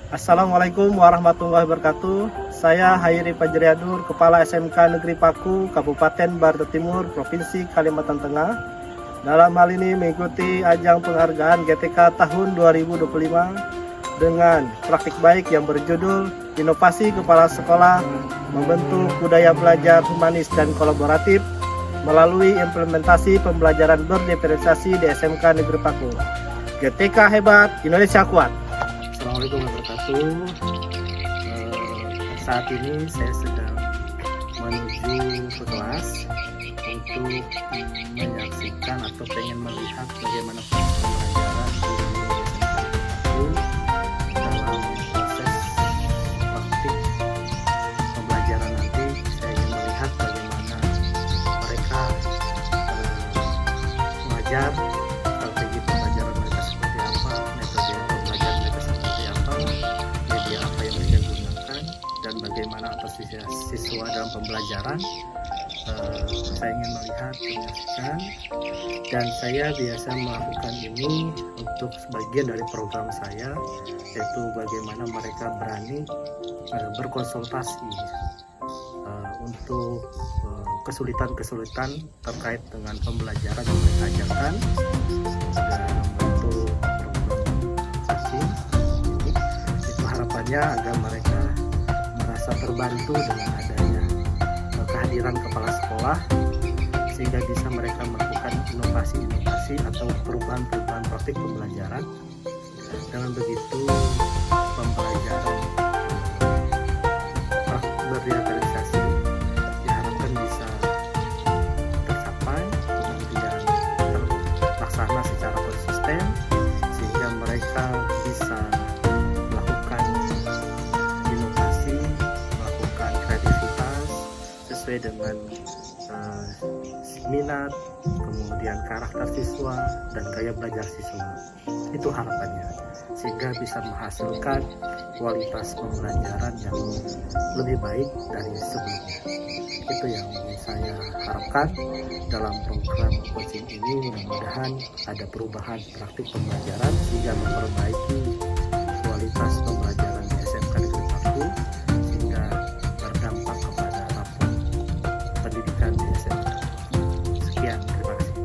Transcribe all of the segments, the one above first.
Assalamualaikum warahmatullahi wabarakatuh. Saya Hairi Fajriadur, Kepala SMK Negeri Paku, Kabupaten Barito Timur, Provinsi Kalimantan Tengah. Dalam hal ini mengikuti ajang penghargaan GTK tahun 2025 dengan praktik baik yang berjudul Inovasi Kepala Sekolah Membentuk Budaya Belajar Humanis dan Kolaboratif melalui implementasi pembelajaran berdiferensiasi di SMK Negeri Paku. GTK hebat, Indonesia kuat. Assalamualaikum warahmatullahi wabarakatuh. Saat ini saya sedang menuju ke kelas untuk menyaksikan atau pengen melihat bagaimana pembelajaran dalam proses praktik pembelajaran nanti. Saya ingin melihat bagaimana mereka mengajar, strategi pembelajaran mereka seperti apa, metode pembelajaran mereka seperti apa, media apa yang mereka gunakan, dan bagaimana antusias siswa dalam pembelajaran. Saya ingin melihat, menyaksikan, dan saya biasa melakukan ini untuk sebagian dari program saya, yaitu bagaimana mereka berani berkonsultasi untuk kesulitan-kesulitan terkait dengan pembelajaran yang mereka ajarkan dan membantu program ini. Itu harapannya agar mereka merasa terbantu dengan adanya kehadiran kepala sekolah, sehingga bisa mereka melakukan inovasi-inovasi atau perubahan-perubahan praktik pembelajaran. Dengan begitu pembelajaran berdiferensiasi diharapkan bisa tercapai, kemudian terlaksana secara konsisten, sehingga mereka bisa melakukan inovasi, melakukan kreativitas sesuai dengan minat, kemudian karakter siswa dan gaya belajar siswa. Itu harapannya, sehingga bisa menghasilkan kualitas pembelajaran yang lebih baik dari sebelumnya. Itu yang saya harapkan dalam program coaching ini. Mudah-mudahan ada perubahan praktik pembelajaran sehingga memperbaiki kualitas pembelajaran di SMK Negeri Paku, sehingga berdampak kepada rapor pendidikan di SMK. Sekian, terima kasih.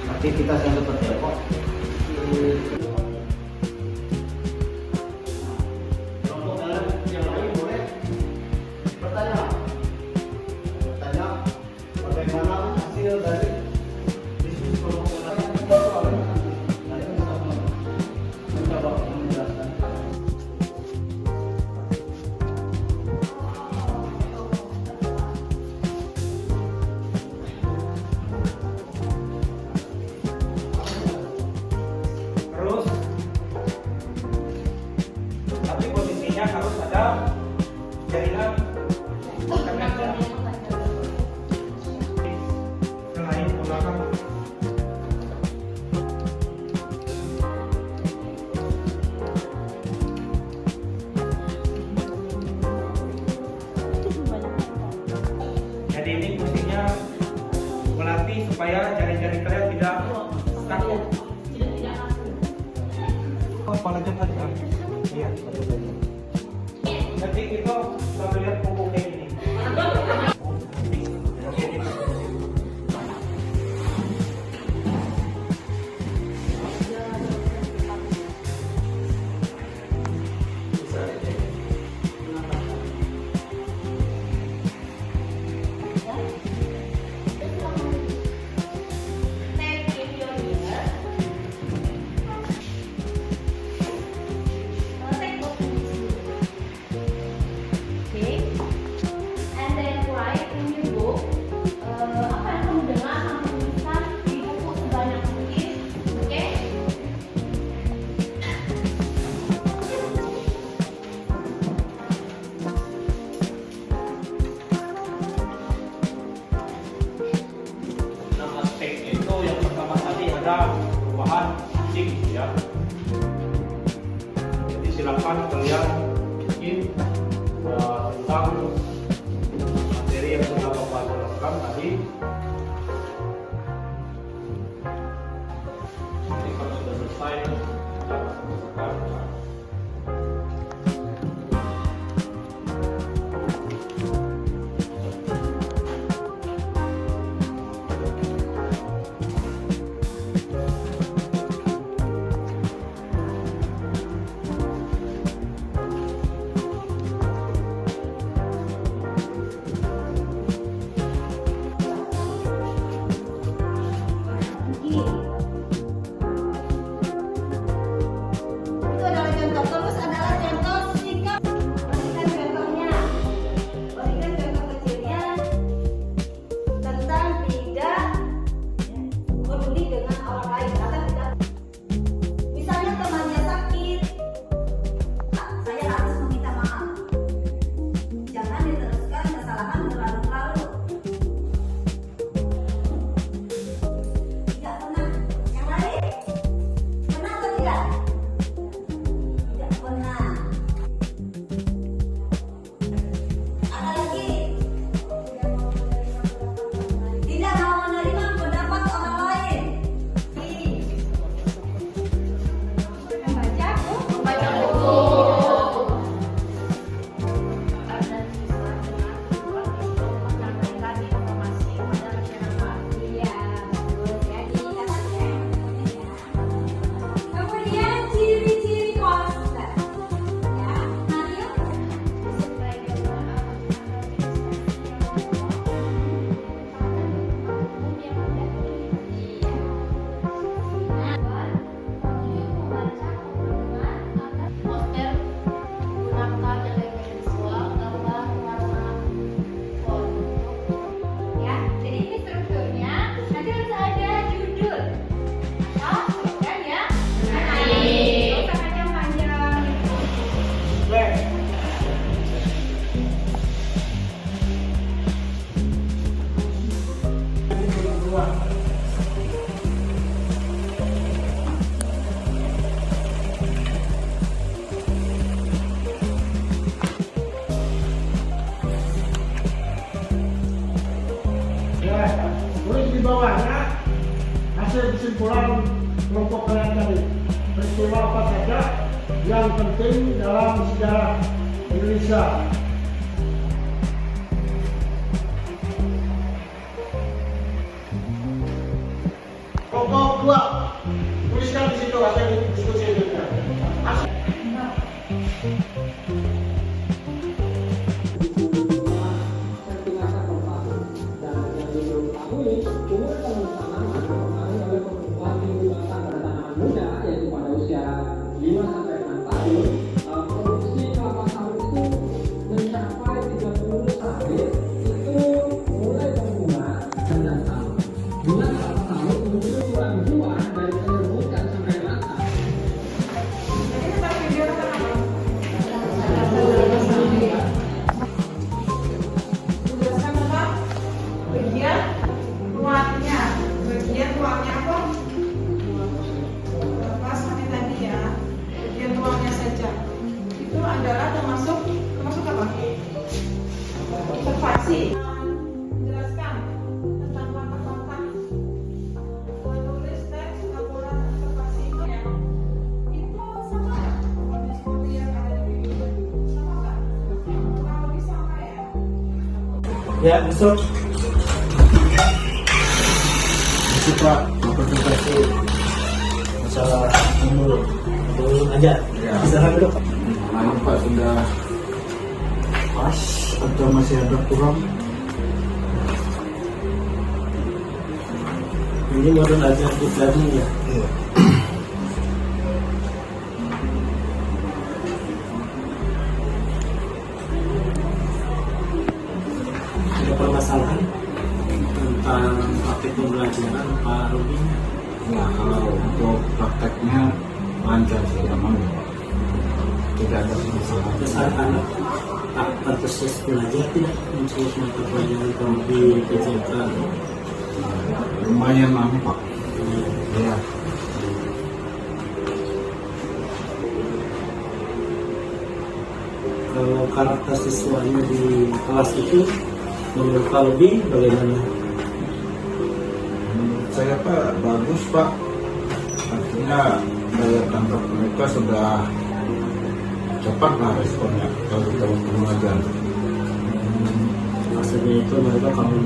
Aktivitas yang seperti apa? Kelompok yang lain boleh bertanya. Bagaimana hasil dari diskusi kelompok lain? Saya bisa mencoba menjelaskan. posisinya harus ada jaringan internet ya. Selain menggunakan jadi ini fungsinya melatih supaya jari-jari kalian tidak kaku. Apa lanjut tadi? Iya, nanti kita sambil lihat pupuk kayak gini. Perubahan fisik ya. Jadi silakan kalian bikin tentang materi yang sudah Bapak jelaskan tadi. Jadi kalau sudah selesai kita masukkan. Tulis di bawahnya hasil kesimpulan kelompok kalian tadi. Peristiwa apa saja yang penting dalam sejarah Indonesia. Kelompok 2, tuliskan di situ hasil diskusi itu. adalah termasuk apa? Observasi. Menjelaskan tentang langkah-langkah menulis teks laporan observasi itu ya. Itu sama nggak? Seperti yang ada di video sama nggak? Kurang lebih sama ya. Ya, besok. Pak, konsultasi masalah umur aja. Ya. Silakan dulu. Lalu Pak sudah pas atau masih ada kurang? Ini model ajar di learning ya. Iya. Ada permasalahan tentang praktik pembelajaran Pak Ruby. Nah, kalau untuk prakteknya lancar sih, aman ya Pak. Tidak ada masalah. Terus anak-anak antusias belajar tidak untuk mata pelajaran di PJK. Lumayan lama Pak. Iya. Kalau karakter siswanya di kelas itu menurut Pak Ruby bagaimana? Menurut saya Pak, bagus Pak. Artinya daya tangkap mereka sudah cepat lah responnya kalau kita mengajar. Maksudnya itu mereka kalau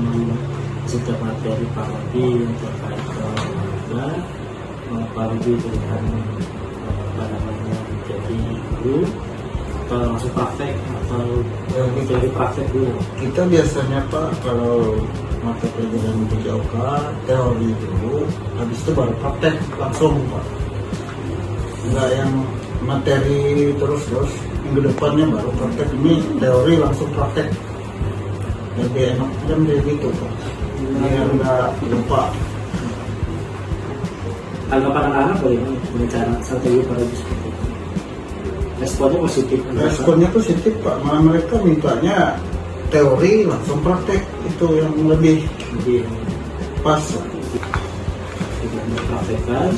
setiap materi Pak Ruby yang terkait olahraga, Pak Ruby berikan apa namanya jadi guru atau langsung praktek atau jadi praktek dulu. Kita biasanya Pak kalau mata pelajaran PJOK teori dulu, habis itu baru praktek langsung Pak. Enggak yang materi terus minggu depannya baru praktek, ini teori langsung praktek. Lebih enak kan kayak gitu Pak. Biar nggak lupa. Tanggapan anak-anak bagaimana dengan cara strategi Pak Ruby seperti itu? Responnya positif. Responnya positif Pak. Malah mereka mintanya teori langsung praktek, itu yang lebih pas. Tidak mempraktekkan.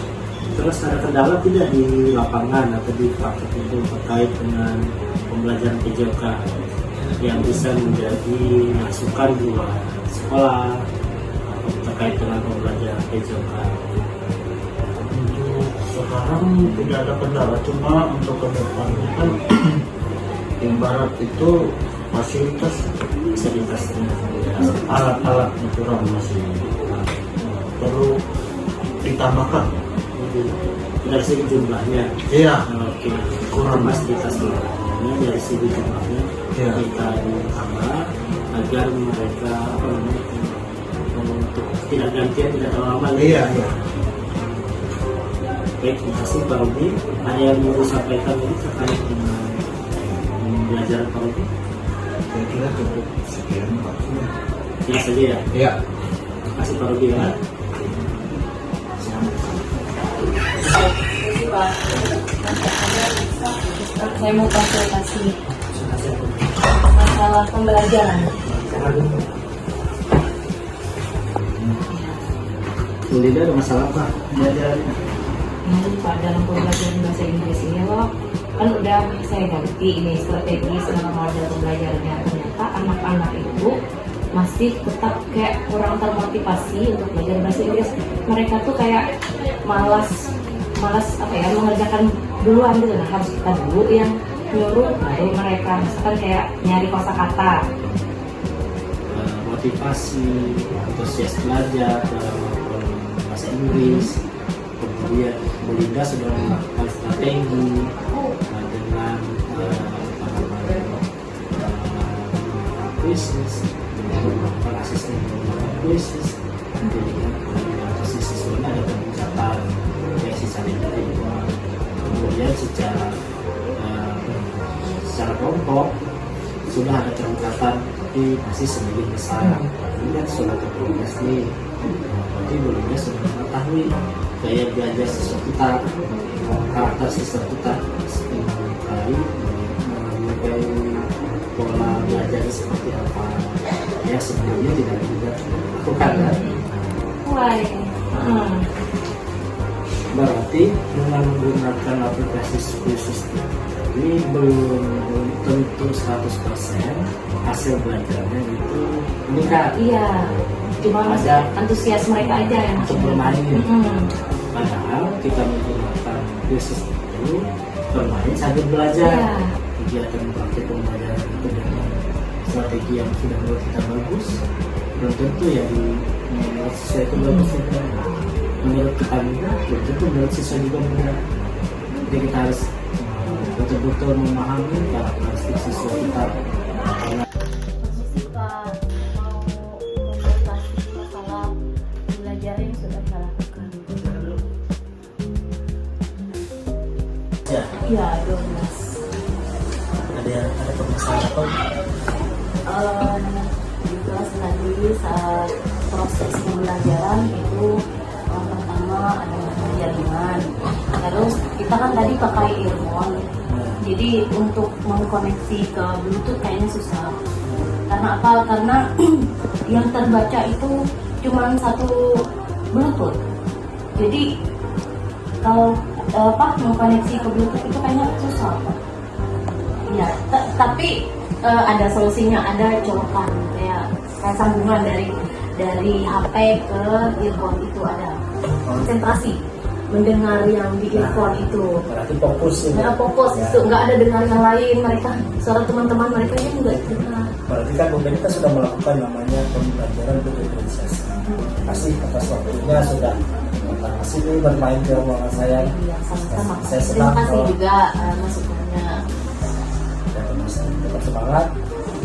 Terus ada kendala tidak di lapangan atau di praktek itu terkait dengan pembelajaran PJOK yang bisa menjadi masukan buat sekolah atau terkait dengan pembelajaran PJOK? Untuk sekarang tidak ada kendala, cuma untuk ke depan kan yang barat itu fasilitasnya alat-alatnya kurang, masih perlu ditambahkan. Dari segi jumlahnya, Iya, oke, kurang. fasilitasnya dari segi jumlahnya Iya. kita tambah agar mereka apa namanya, untuk tidak gantian tidak terlalu lama. Iya. Baik, terima kasih Pak Ruby. Ada yang mau disampaikan ini terkait dengan pembelajaran Pak Ruby? Saya kira cukup sekian Pak. Ya saja ya. Iya. Terima kasih Pak Ruby ya. Saya mau konsultasi masalah pembelajaran. Bu Linda ada masalah apa pembelajarannya? Ini Pak, dalam pembelajaran bahasa Inggris ini loh, kan udah saya ganti ini strategi selama model pembelajarannya. Ternyata anak-anak itu masih tetap kayak kurang termotivasi untuk belajar bahasa Inggris. Mereka tuh kayak malas apa ya, mengerjakan duluan gitu. Nah, harus kita dulu yang nyuruh, baru mereka misalkan kayak nyari kosakata. Motivasi, antusias belajar dalam bahasa Inggris. Kemudian Bu Linda sudah melakukan strategi dengan krisis, melakukan asisten krisis. Jadi posisi siswanya ada peningkatan dari sisa nilai. Kemudian secara kelompok sudah ada peningkatan, tapi masih sedikit besar. Lihat sudah terprogres nih. Berarti Bu Linda sudah mengetahui gaya belajar siswa kita, karakter siswa kita, mengenai pola belajar seperti apa. Ya sebelumnya tidak juga lakukan kan? Mulai. Berarti dengan menggunakan aplikasi khusus Jadi belum tentu 100% hasil belajarnya itu meningkat. Iya, cuma masih antusias mereka aja yang Untuk bermain. Mm-mm. Padahal kita menggunakan kursus itu bermain sambil belajar. Iya. Kegiatan praktik pembelajaran itu dengan strategi yang sudah menurut kita bagus, belum tentu ya menurut siswa itu bagus juga. Menurut kita mudah, belum tentu menurut siswa juga mudah. Jadi kita harus betul-betul memahami karakteristik siswa kita. Jika mau membatasi masalah belajar yang sudah kita lakukan. Ya, Iya, 12. ada permasalahan apa? Di kelas tadi saat proses pembelajaran itu pertama ada jaringan. Terus kita kan tadi pakai earphone. Jadi untuk mengkoneksi ke Bluetooth kayaknya susah. Karena apa? Karena yang terbaca itu cuma satu Bluetooth. Jadi kalau mengkoneksi ke Bluetooth itu kayaknya susah. Ya, tapi ada solusinya, ada colokan kayak sambungan dari HP ke earphone itu ada konsentrasi mendengar yang di earphone itu. Berarti fokus ya. Mereka fokus itu nggak ada dengar yang lain, mereka suara teman-teman mereka ini nggak dengar. Berarti kan pemerintah sudah melakukan namanya pembelajaran berorganisasi. Pasti atas waktunya sudah kasih ini bermain ke ruangan saya. Iya, sama-sama. Saya Terima senang kasih kalau juga masukannya. dan tetap semangat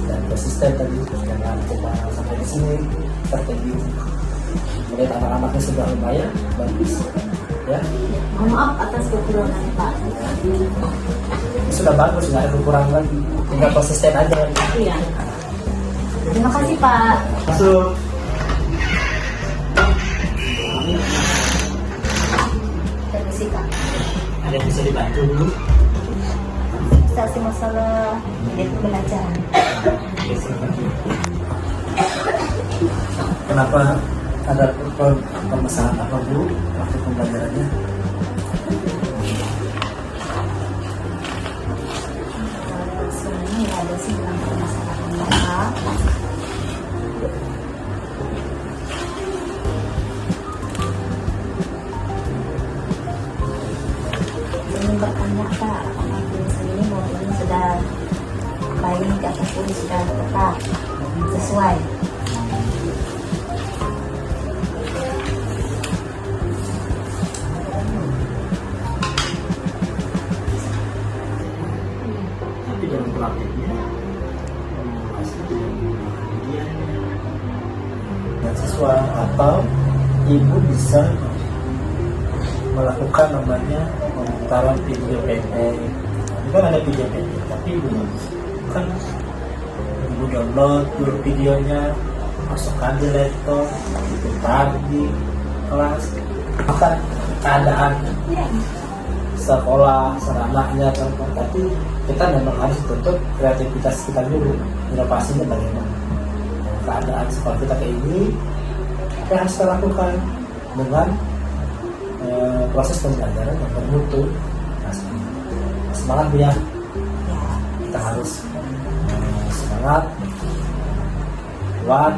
dan konsisten tadi jangan cuma sampai di sini strategi melihat anak-anaknya sudah lumayan bagus ya. Mohon maaf atas kekurangan Pak. Sudah bagus, nggak ada kekurangan lagi, tinggal konsisten aja. Iya. Terima kasih Pak. Masuk. Permisi Kak. Ada yang bisa dibantu dulu? Satu masalah itu belajar. Kenapa ada permasalahan apa Bu waktu pembelajarannya? Sebenarnya nggak ada sih bilang permasalahan apa. Ingin bertanya Kak, apakah tulisan ini modulnya sudah baik ataupun sudah tepat sesuai? Tapi dalam prakteknya pasti tidak menggunakan media dan siswa atau ibu bisa melakukan namanya pemutaran video pendek. Ini kan ada video pendek, tapi ibu kan ibu download dulu videonya, masukkan di laptop, putar di kelas, akan keadaan sekolah, seranaknya, tapi kita memang harus tuntut kreativitas kita dulu, inovasinya bagaimana. Keadaan sekolah kita kayak ini, kita harus kita lakukan dengan proses pembelajaran yang bermutu. Nah, semangat Bu ya, kita harus semangat, kuat,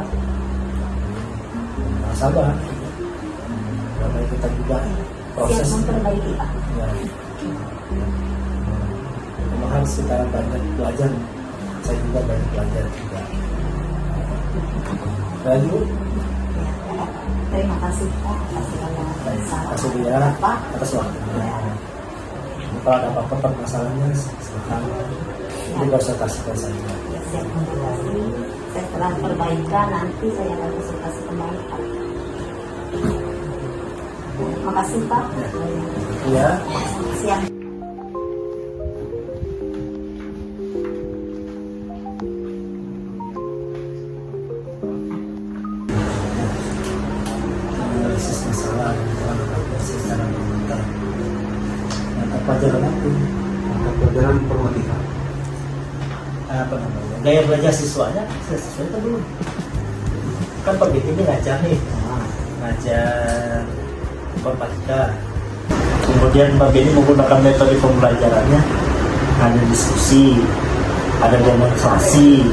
sabar, karena kita juga proses Siap memperbaiki Pak. ya. Memang harus kita banyak belajar, saya juga banyak belajar juga. Lagi Bu, Terima kasih Pak atas segala terima kasih Bu ya Pak. atas waktunya. Kalau ada apa-apa permasalahannya silakan dikonsultasikan ke saya. Siap memperbaiki. Setelah perbaikan nanti saya akan konsultasi kembali Pak. Terima kasih Pak. Ya. Siap. Analisis masalah dan adaptasi secara mental. Mata pelajaran apa? Mata pelajaran informatika. Apa namanya? Gaya belajar siswanya sesuai atau belum? Kan pembimbingnya ngajar nih, ngajar informatika. Kemudian Mbak Beni menggunakan metode pembelajarannya ada diskusi, ada demonstrasi,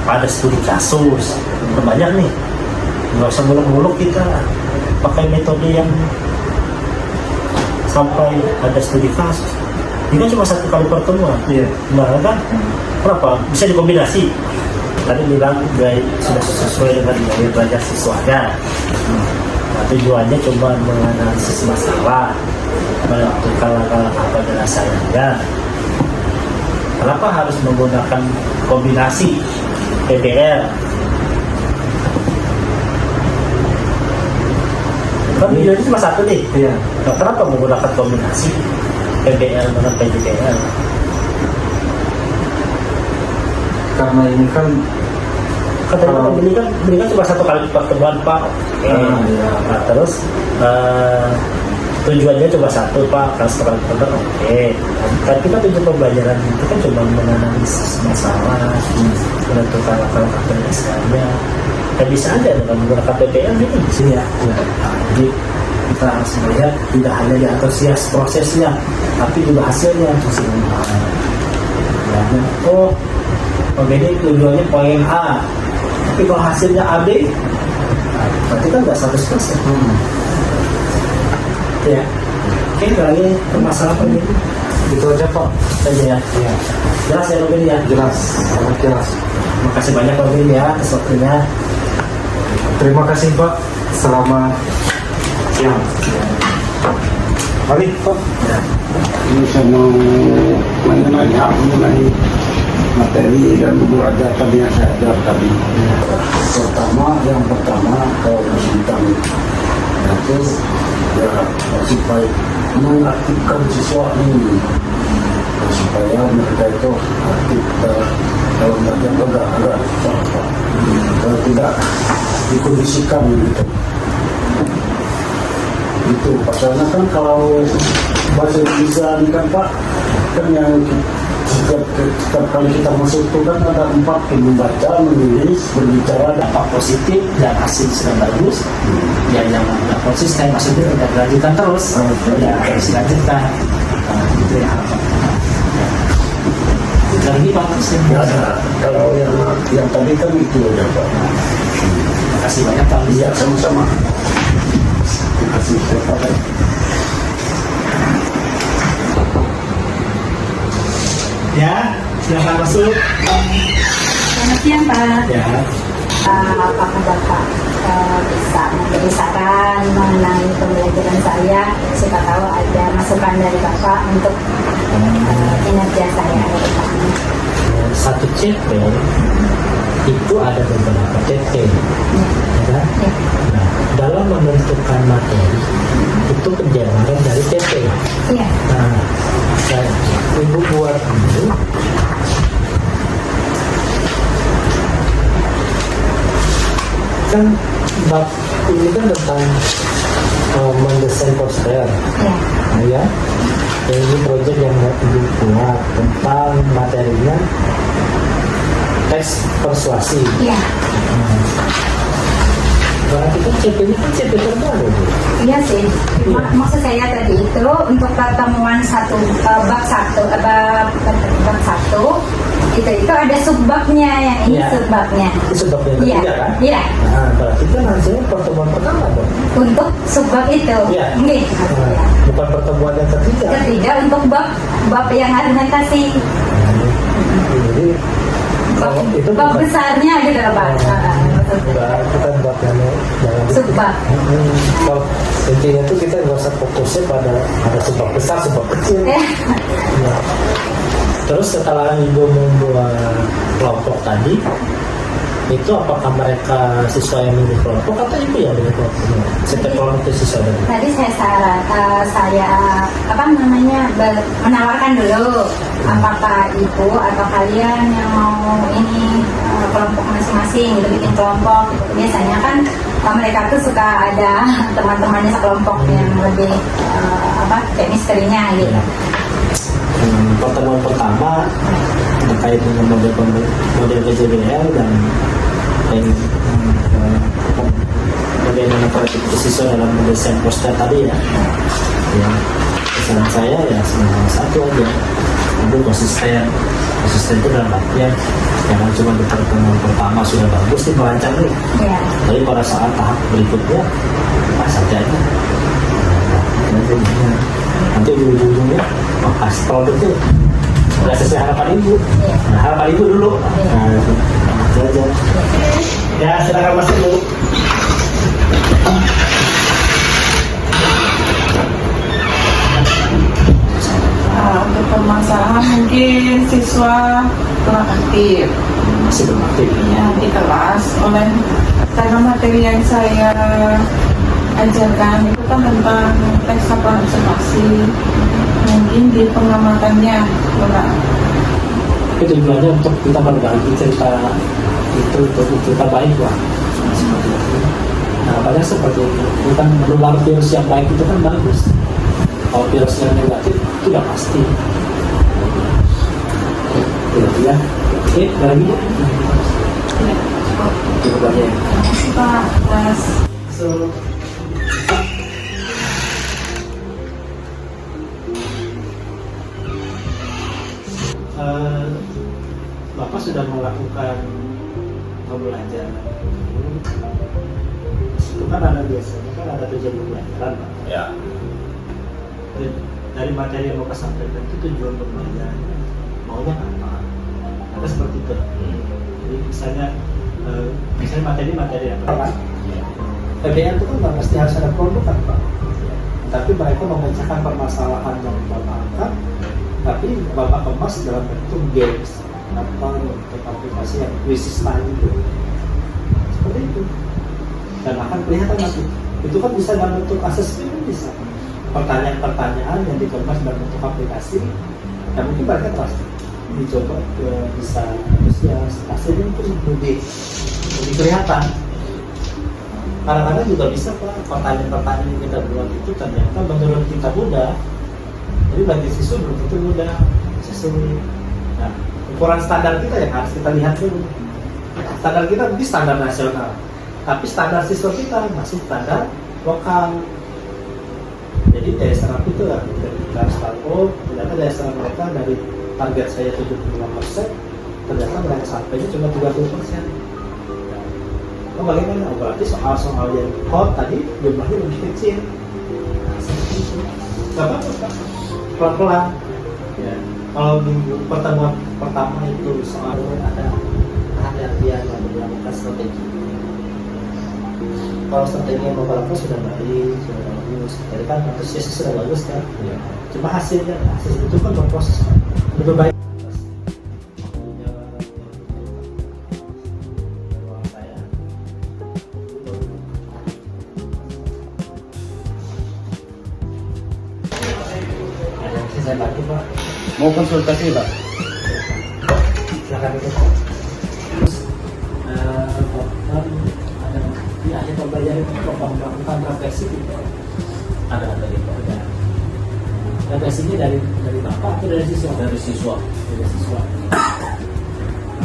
ada studi kasus, banyak nih. Nggak usah muluk-muluk kita pakai metode yang sampai ada studi kasus. Ini kan cuma 1 kali pertemuan. Iya. Nah kan, kenapa? Bisa dikombinasi. Tadi bilang sudah sesuai dengan gaya belajar siswanya. Nah, tujuannya cuma menganalisis masalah, melakukan langkah-langkah penyelesaiannya. Kenapa harus menggunakan kombinasi PBL? Kan video itu cuma 1 nih. Iya. Nah, kenapa menggunakan kombinasi PBL dengan PJBL? Karena ini kan Katanya ini kan cuma 1 kali pertemuan Pak. Oke. iya. Nah, terus tujuannya cuma 1 Pak, kalau sekali pertemuan oke. Kan kita tujuan pembelajaran itu kan cuma menganalisis masalah, menentukan langkah-langkah penyelesaiannya. Dan bisa aja dengan menggunakan PPL ini di sini ya. Nah, jadi kita harus melihat tidak hanya di antusias prosesnya, tapi juga hasilnya maksimal. Oh, ini tujuannya poin A, tapi kalau hasilnya AB, nah, berarti kan nggak 100%. Ya, oke, lagi permasalahan ini. Itu aja Pak. Saja ya. Iya. Jelas ya Robin ya. Jelas, sangat jelas. Makasih banyak Robin ya atas waktunya. Terima kasih Pak. Selamat siang. Mari Pak. Ini saya mau menanya mengenai materi dan buku ajar tadi yang saya ajar tadi. Yang pertama kalau tentang itu ya supaya mengaktifkan siswa ini supaya mereka itu aktif dalam bagian agak tidak dikondisikan gitu. Itu pasalnya kan kalau bahasa Indonesia ini kan Pak, kan yang setiap kali kita masuk itu kan ada 4 membaca, menulis, berbicara, Dampak positif dan hasil sudah bagus. Ya yang tidak konsisten maksudnya tidak dilanjutkan terus. Ya harus dilanjutkan. Nah, itu ya harapan. Dan ini bagus ya. kalau yang tadi kan itu aja Pak. Terima kasih banyak Pak. Iya sama-sama. Terima kasih Pak. Ya, silakan masuk. Selamat siang Pak. Ya. Apakah Bapak bisa memberi saran mengenai pembelajaran saya? Siapa tahu ada masukan dari Bapak untuk kinerja saya ke depannya. Satu CP itu ada beberapa CP, ya kan? Ya. Nah, dalam menentukan materi itu penjabaran dari CP. Iya. Nah, Ibu buat ini kan bab ini kan tentang mendesain poster. Iya. Nah, ya, ini proyek yang Ibu buat tentang materinya teks persuasi. Iya. Berarti kan CP-nya kan CP terbaru, Bu. Iya sih. Maksud saya tadi itu untuk pertemuan bab satu itu ada subbabnya yang ini Iya. subbabnya. Itu sebabnya Iya. ketiga kan? Iya. Nah, berarti kan hasilnya pertemuan pertama dong. Untuk subbab itu. Iya. Nggih. Nah, bukan pertemuan yang ketiga. Ketiga untuk bab yang argumentasi. Jadi kalau itu Bab besarnya gitu loh Pak. kita bab yang dalam Subbab. Kalau intinya itu kita nggak usah fokusnya pada ada sebab besar, sebab kecil. Ya. Terus setelah Ibu membuat kelompok tadi, itu apakah mereka siswa yang memilih kelompok atau Ibu yang memilih kelompok? Setiap kelompok itu siswa dari Tadi saya menawarkan dulu apakah ibu atau kalian yang mau ini kelompok masing-masing gitu, bikin kelompok gitu. Biasanya kan mereka tuh suka ada teman-temannya sekelompok yang lebih kayak misterinya gitu. pertemuan pertama terkait dengan model PJBL dan bagaimana kreativitas siswa dalam mendesain poster tadi ya. Pesanan saya ya sebenarnya satu aja, itu konsisten itu dalam artian jangan cuma di pertemuan pertama sudah bagus nih merancang nih, Ya. tapi pada saat tahap berikutnya saja aja. Nanti di ujung-ujungnya aspal betul nggak sesuai harapan ibu. Nah, harapan ibu dulu. Nah, itu aja. Ya, silakan masuk dulu. Untuk permasalahan mungkin siswa kurang aktif Masih belum aktif. ya di kelas karena materi yang saya ajarkan itu kan tentang teks kapal observasi, mungkin di pengamatannya kurang. Itu tujuannya untuk kita berbagi cerita itu untuk cerita baik lah. Seperti itu. Nah, padahal seperti itu. Kita menular virus yang baik itu kan bagus. Kalau virus yang negatif tidak pasti. Ya. Oke, lagi. Cukup aja. Terima kasih Pak atas So, Bapak sudah melakukan pembelajaran. Itu kan ada biasanya kan ada tujuan pembelajaran, Pak. Ya. Dari materi yang Bapak sampaikan itu tujuan pembelajarannya maunya apa? Ada seperti itu. Jadi misalnya materi apa kan? PBN itu kan nggak mesti harus ada produk kan, Pak. Tapi mereka memecahkan permasalahan yang Bapak angkat, tapi Bapak kemas dalam bentuk games atau bentuk aplikasi yang krisis tadi itu. Seperti itu. Dan akan kelihatan nanti. Itu kan bisa dalam bentuk asesmen kan bisa. Pertanyaan-pertanyaan yang dikemas dalam bentuk aplikasi, dan mungkin mereka pasti dicoba bisa antusias. Hasilnya itu lebih kelihatan. Kadang-kadang juga bisa Pak, pertanyaan-pertanyaan yang kita buat itu ternyata menurut kita mudah, jadi bagi siswa belum tentu mudah, bisa sulit. Nah, ukuran standar kita yang harus kita lihat dulu. Standar kita mungkin standar nasional, tapi standar siswa kita masih standar lokal. Jadi daya serap itu lah, kita harus tahu, oh ternyata daya serap mereka dari target saya 75%, ternyata mereka sampainya cuma 30%. Oh, bagaimana? Oh, berarti soal-soal yang hot tadi jumlahnya lebih kecil. Nah, seperti itu. Gak apa-apa, Pak. Pelan-pelan. Ya. Kalau minggu pertemuan pertama itu soal ada hati-hatian yang melakukan strategi. Kalau strategi yang Bapak lakukan sudah baik, sudah bagus. Jadi kan antusiasnya sudah bagus kan. Ya. Cuma hasil itu kan berproses. Lebih baik. Saya bantu Pak. Mau konsultasi Pak? Silakan itu. Ada pembelajaran melakukan refleksi gitu. Ada dari Pak. Refleksinya dari Bapak atau dari siswa? Dari siswa. Dari siswa.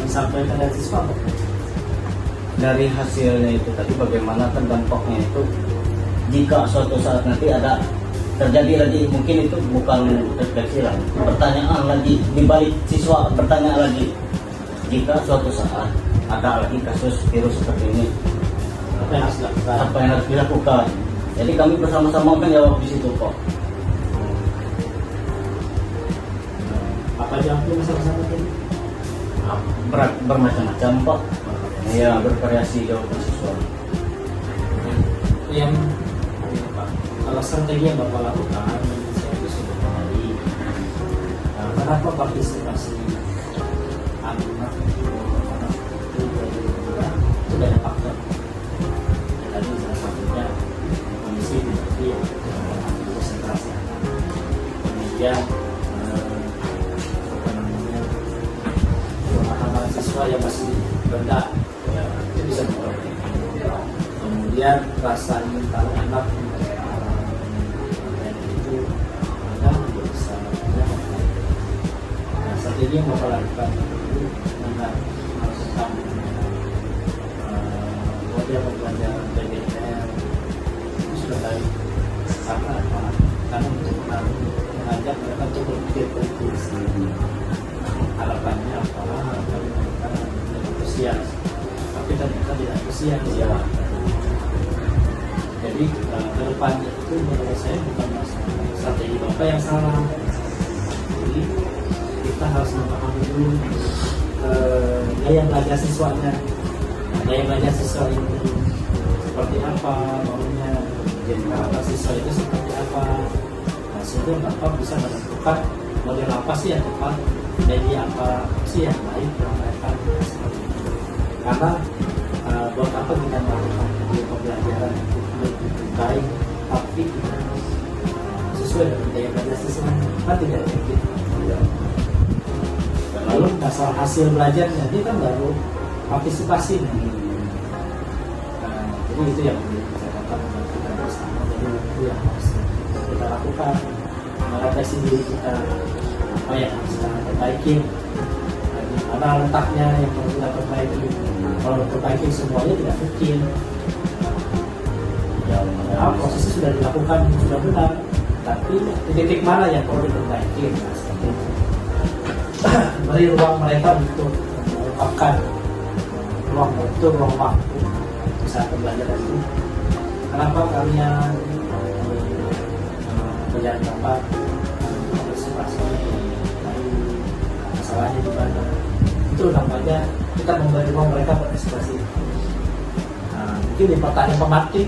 Disampaikan dari siswa Pak. Dari hasilnya itu tadi bagaimana kan dampaknya itu jika suatu saat nanti ada terjadi lagi, mungkin itu bukan refleksi lagi, pertanyaan lagi di balik siswa bertanya lagi, jika suatu saat ada lagi kasus virus seperti ini apa yang harus dilakukan. Jadi kami bersama-sama menjawab di situ Pak. Apa jawabnya bersama-sama tadi? Bermacam-macam Pak. Iya, bervariasi jawaban siswa. Yang Pak, kalau strategi yang Bapak lakukan menurut saya itu sudah baik. Nah, kenapa partisipasi anak itu banyak faktor. Tadi salah satunya kondisi seperti konsentrasi anak. Kemudian pemahaman siswa yang masih rendah, ya, itu bisa mempengaruhi. Kemudian rasa ingin tahu anak itu ada juga bisa. Nah, strategi yang Bapak lakukan itu dengan harus tahu model pembelajaran PBL itu sudah baik. Karena apa? Karena untuk mengajak mereka untuk berpikir kritis. Harapannya apa? Harapannya mereka antusias, tapi ternyata tidak antusias ya. Jadi ke depannya itu menurut saya bukan masalah strategi Bapak yang salah. Jadi kita harus memahami dulu gaya belajar siswanya. Nah, gaya belajar siswa ini seperti apa maunya, jadi karakter siswa itu seperti apa. Nah, sehingga Bapak bisa menentukan model apa sih yang tepat, media apa sih yang baik yang mereka seperti itu. Karena buat apa kita melakukan pembelajaran lebih baik tapi sesuai dengan gaya belajar siswa kan tidak mungkin. Lalu masalah hasil belajarnya ini kan baru partisipasi. Jadi itu yang saya katakan kita bersama. Jadi itu yang harus kita lakukan, merefleksi diri kita apa yang harus kita perbaiki, di mana letaknya yang perlu kita perbaiki. Kalau perbaiki semuanya tidak mungkin. Ya, prosesnya sudah dilakukan sudah benar, tapi di titik mana yang perlu diperbaiki? Nah, seperti itu. Beri ruang mereka untuk mengungkapkan ruang waktu saat pembelajaran itu. Kenapa kalian berjalan tempat partisipasi dari masalahnya di mana? Itu namanya kita memberi ruang mereka partisipasi. Nah, mungkin di pertanyaan pematik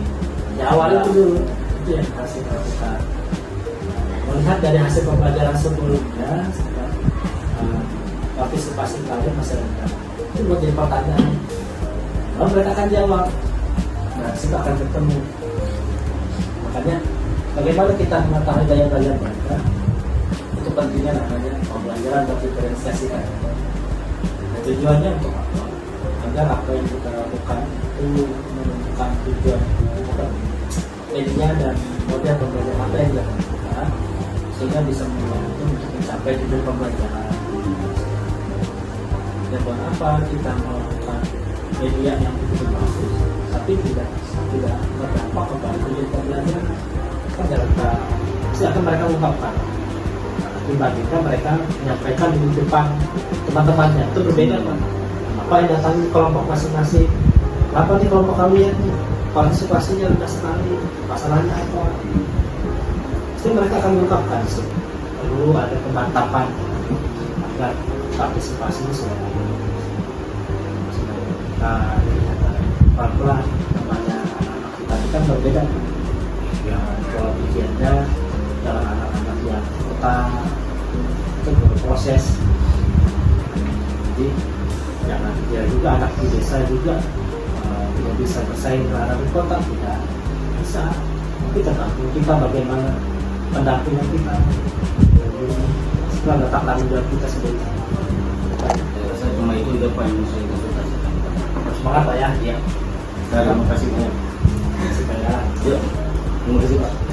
di awal itu dulu itu yang harus kita lakukan. Melihat dari hasil pembelajaran sebelumnya, partisipasi kalian masih rendah. Itu buat jadi pertanyaan. Lalu mereka akan jawab. Nah, kita akan ketemu. Makanya bagaimana kita mengetahui daya belajar mereka? Itu pentingnya namanya pembelajaran berdiferensiasikan. Nah, tujuannya untuk apa? Agar apa yang kita lakukan itu menentukan tujuan media dan model pembelajaran apa yang kita lakukan, sehingga bisa membantu untuk mencapai tujuan pembelajaran. Dan buat apa kita melakukan media yang begitu bagus tapi tidak berdampak kepada tujuan pembelajaran? Kan silakan mereka ungkapkan. Dibandingkan mereka menyampaikan di depan teman-temannya itu berbeda kan? Apa yang datang di kelompok masing-masing? Kenapa di kelompok kalian nih partisipasinya rendah sekali? Masalahnya apa? Pasti mereka akan mengungkapkan. Perlu ada pemantapan agar partisipasinya selalu pelan-pelan. Namanya anak-anak kita ini kan berbeda yang pola pikirnya dalam anak-anak yang kota itu berproses. Jadi jangan ya juga anak di desa juga tidak bisa bersaing dengan anak di kota, tidak bisa. Tapi tergantung kita bagaimana pendampingan kita. Setelah letak tanggung jawab kita sendiri. Saya cuma itu udah Pak yang saya konsultasikan. Semangat Pak ya. Terima kasih banyak. Terima kasih Pak ya. Yuk, terima kasih Pak.